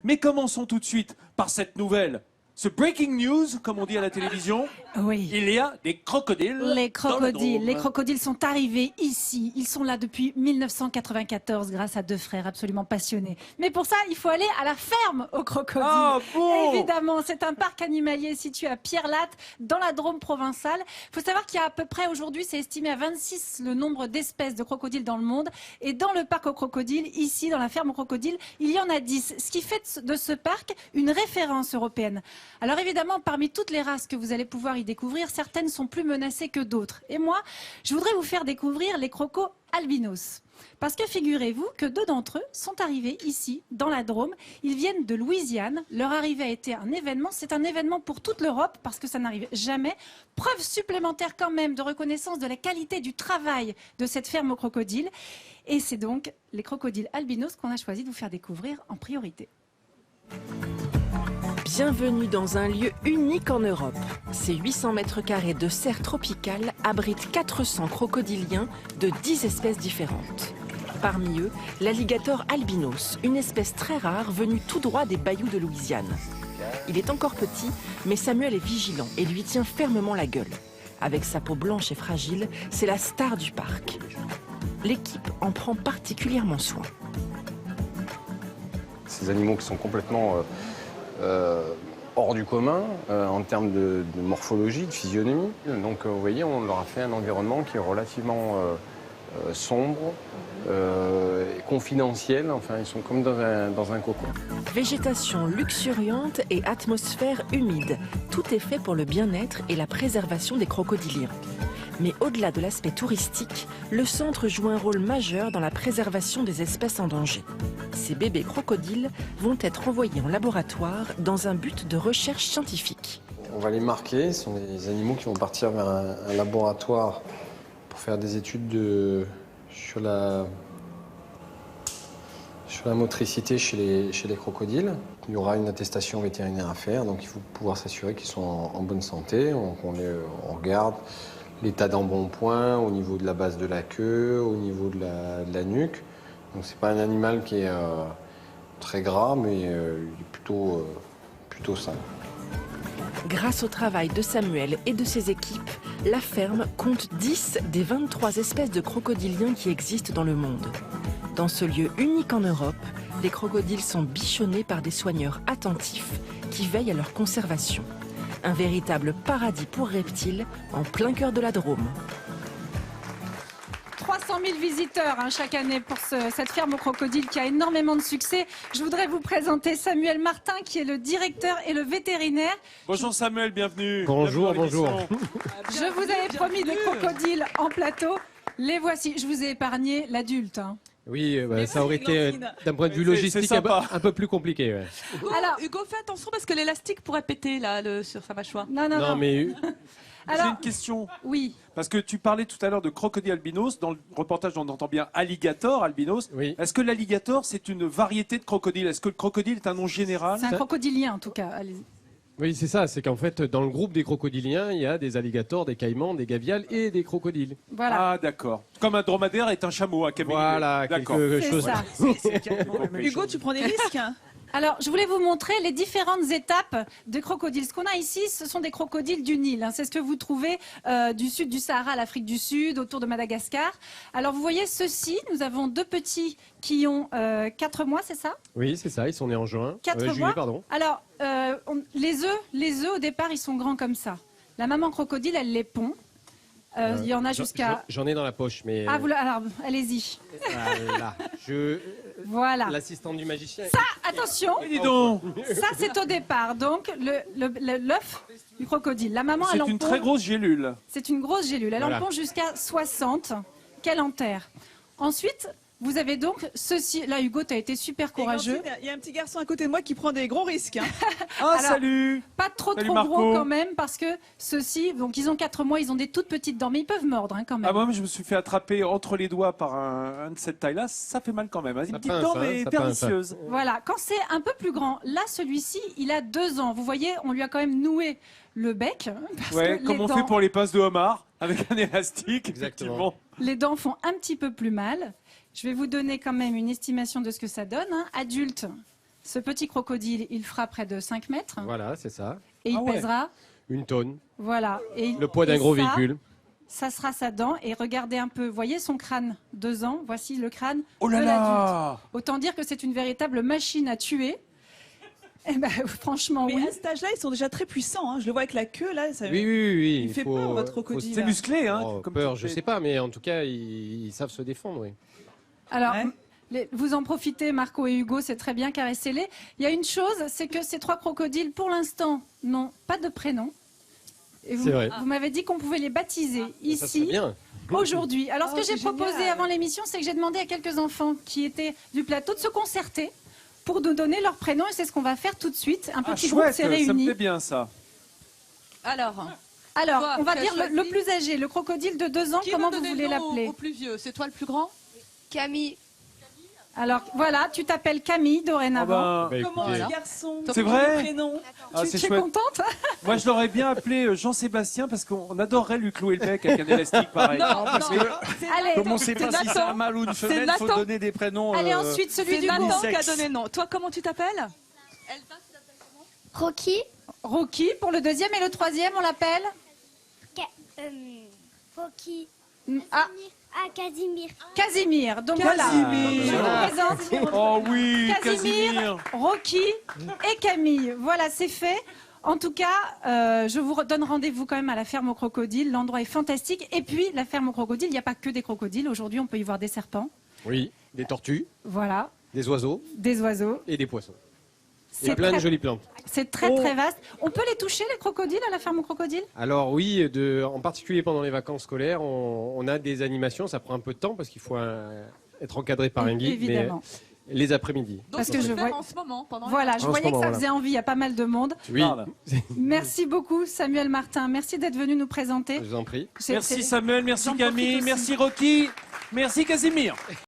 Mais commençons tout de suite par cette nouvelle. Ce breaking news, comme on dit à la télévision, Oui. il y a des crocodiles. Les crocodiles, dans les le crocodiles sont arrivés ici. Ils sont là depuis 1994 grâce à deux frères absolument passionnés. Mais pour ça, il faut aller à la ferme aux crocodiles. Ah bon? Évidemment, c'est un parc animalier situé à Pierre-Latte, dans la Drôme provençale. Il faut savoir qu'il y a à peu près aujourd'hui, c'est estimé à 26 le nombre d'espèces de crocodiles dans le monde. Et dans le parc aux crocodiles, ici, dans la ferme aux crocodiles, il y en a 10. Ce qui fait de ce parc une référence européenne. Alors évidemment, parmi toutes les races que vous allez pouvoir y découvrir, certaines sont plus menacées que d'autres. Et moi, je voudrais vous faire découvrir les crocos albinos. Parce que figurez-vous que deux d'entre eux sont arrivés ici, dans la Drôme. Ils viennent de Louisiane. Leur arrivée a été un événement. C'est un événement pour toute l'Europe parce que ça n'arrive jamais. Preuve supplémentaire quand même de reconnaissance de la qualité du travail de cette ferme aux crocodiles. Et c'est donc les crocodiles albinos qu'on a choisi de vous faire découvrir en priorité. Bienvenue dans un lieu unique en Europe. Ces 800 mètres carrés de serre tropicale abritent 400 crocodiliens de 10 espèces différentes. Parmi eux, l'alligator albinos, une espèce très rare venue tout droit des bayous de Louisiane. Il est encore petit, mais Samuel est vigilant et lui tient fermement la gueule. Avec sa peau blanche et fragile, c'est la star du parc. L'équipe en prend particulièrement soin. Ces animaux qui sont complètement hors du commun en termes de morphologie, de physionomie. Donc vous voyez, on leur a fait un environnement qui est relativement sombre, confidentiel. Enfin, ils sont comme dans un cocon. Végétation luxuriante et atmosphère humide. Tout est fait pour le bien-être et la préservation des crocodiliens. Mais au-delà de l'aspect touristique, le centre joue un rôle majeur dans la préservation des espèces en danger. Ces bébés crocodiles vont être envoyés en laboratoire dans un but de recherche scientifique. On va les marquer. Ce sont des animaux qui vont partir vers un laboratoire pour faire des études sur la motricité chez les crocodiles. Il y aura une attestation vétérinaire à faire, donc il faut pouvoir s'assurer qu'ils sont en bonne santé. On regarde l'état d'embonpoint au niveau de la base de la queue, au niveau de la nuque. Donc c'est pas un animal qui est très gras, mais il est plutôt sain. Grâce au travail de Samuel et de ses équipes, la ferme compte 10 des 23 espèces de crocodiliens qui existent dans le monde. Dans ce lieu unique en Europe, les crocodiles sont bichonnés par des soigneurs attentifs qui veillent à leur conservation. Un véritable paradis pour reptiles en plein cœur de la Drôme. 300 000 visiteurs chaque année pour cette ferme aux crocodiles qui a énormément de succès. Je voudrais vous présenter Samuel Martin qui est le directeur et le vétérinaire. Bonjour Samuel, bienvenue. Bonjour, Bienvenue dans bonjour. l'émission. Je vous avais promis des crocodiles en plateau. Les voici. Je vous ai épargné l'adulte. Oui, ça aurait été, d'un point de vue C'est logistique, sympa. un peu plus compliqué. Ouais. Hugo, fais attention parce que l'élastique pourrait péter là, sur sa mâchoire. Non. mais J'ai Alors, une question. oui. Parce que tu parlais tout à l'heure de crocodile albinos. Dans le reportage, on entend bien alligator albinos. oui. Est-ce que l'alligator, c'est une variété de crocodile? Est-ce que le crocodile est un nom général? C'est un crocodilien en tout cas. Allez-y. Oui, c'est ça. C'est qu'en fait, dans le groupe des crocodiliens, il y a des alligators, des caïmans, des gavials et des crocodiles. Voilà. Ah, d'accord. Comme un dromadaire est un chameau, un caméléon. Voilà, D'accord. quelque C'est chose. ça. Hugo, tu prends des risques? Alors, je voulais vous montrer les différentes étapes de crocodiles. Ce qu'on a ici, ce sont des crocodiles du Nil. C'est ce que vous trouvez du sud du Sahara à l'Afrique du Sud, autour de Madagascar. Alors, vous voyez ceci, nous avons deux petits qui ont 4 mois, c'est ça? Oui, c'est ça. Ils sont nés en juin. 4 Juillet, mois. pardon. Alors, les œufs, au départ, ils sont grands comme ça. La maman crocodile, elle les pond. Il y en a jusqu'à... J'en ai dans la poche, mais. Ah, alors, allez-y. Voilà. Voilà. L'assistante du magicien. Attention, Dis donc, ça c'est au départ. Donc, l'œuf du crocodile. La maman, elle c'est en une pond. très grosse gélule. C'est une grosse gélule. Elle Voilà. en pond jusqu'à 60 qu'elle enterre. Ensuite, vous avez donc ceci. Là, Hugo, tu as été super courageux. Il y a un petit garçon à côté de moi qui prend des gros risques. Ah, Alors, salut. Pas trop Salut, trop Marco. gros quand même, parce que ceux-ci, donc ils ont 4 mois, ils ont des toutes petites dents, mais ils peuvent mordre quand même. Ah, moi, je me suis fait attraper entre les doigts par un de cette taille-là. Ça fait mal quand même. Une Ça petite pince, dent, hein, mais ça pince. pernicieuse. Voilà, quand c'est un peu plus grand, là celui-ci, il a 2 ans. Vous voyez, on lui a quand même noué le bec. Parce Ouais, que comme les on dents- fait pour les passes de homard, avec un élastique, Exactement. effectivement. Les dents font un petit peu plus mal. Je vais vous donner quand même une estimation de ce que ça donne. Adulte, Ce petit crocodile, il fera près de 5 mètres Voilà, c'est ça. et il Ah ouais. pèsera. Une tonne. Voilà. Et Le poids d'un et gros ça, véhicule. Ça sera sa dent. Et regardez un peu, voyez son crâne, 2 ans. Voici le crâne Oh de là l'adulte. là! Autant dire que c'est une véritable machine à tuer. Eh ben, franchement, Mais oui. à cet âge-là, ils sont déjà très puissants. Hein. Je le vois avec la queue là. Ça... Oui. Il fait peur, votre crocodile. C'est musclé, hein? Oh, comme peur, tu je fais. sais pas, mais en tout cas, ils savent se défendre, oui. Alors, Ouais. vous en profitez, Marco et Hugo, c'est très bien, caressez-les. Il y a une chose, c'est que ces 3 crocodiles, pour l'instant, n'ont pas de prénom. Et C'est vrai. Vous m'avez dit qu'on pouvait les baptiser Ça serait ici, bien. aujourd'hui. Alors, ce Oh, que j'ai c'est proposé génial. avant l'émission, c'est que j'ai demandé à quelques enfants qui étaient du plateau de se concerter pour nous donner leur prénom. Et c'est ce qu'on va faire tout de suite. Un Ah, petit groupe chouette, s'est ça me réuni. plaît bien ça. Alors, Alors, Toi, on va tu as dire le choisi plus âgé, le crocodile de 2 ans. qui Comment veut vous donner voulez le nom l'appeler au plus vieux? C'est toi le plus grand? Camille. Alors, voilà, tu t'appelles Camille Ah dorénavant. ben, Bah, Comment écoutez, ce garçon? C'est vrai Prénom. ah, tu c'est es chouette. contente? Moi, je l'aurais bien appelé Jean-Sébastien parce qu'on adorerait lui clouer le bec avec un élastique pareil. Non, parce non. que Allez, comme on ne sait pas si c'est Nathan. un mâle ou une C'est femelle, il faut Nathan. donner des prénoms. allez ensuite celui C'est du Nathan groupe. qui a sexe. donné le nom. Toi, comment tu t'appelles? Rocky. Rocky pour le 2e et le 3e, on l'appelle Rocky. Ah, Ah, Casimir. Casimir. Donc voilà, je vous présente Oh oui, Casimir, Casimir. Rocky et Camille. Voilà, c'est fait. En tout cas, je vous donne rendez-vous quand même à la ferme aux crocodiles. L'endroit est fantastique. Et puis, la ferme aux crocodiles, il n'y a pas que des crocodiles. Aujourd'hui, on peut y voir des serpents. Oui, des tortues, Voilà, des oiseaux des oiseaux. et des poissons. Et C'est plein de très, jolies plantes. c'est très, très vaste. On peut les toucher, les crocodiles, à la ferme aux crocodiles? Alors oui, en particulier pendant les vacances scolaires, on a des animations. Ça prend un peu de temps parce qu'il faut être encadré par un guide. Évidemment. Mais les après-midi. Donc, Parce tu que peux je le faire vois- en ce moment, pendant Voilà, les je En ce voyais que moment, ça voilà. faisait envie. Il y a pas mal de monde. Oui, Parle. Merci beaucoup, Samuel Martin. Merci d'être venu nous présenter. je vous en prie. C'est- Merci c'est- Samuel, merci J'en profite Camille, aussi. merci Rocky, merci Casimir.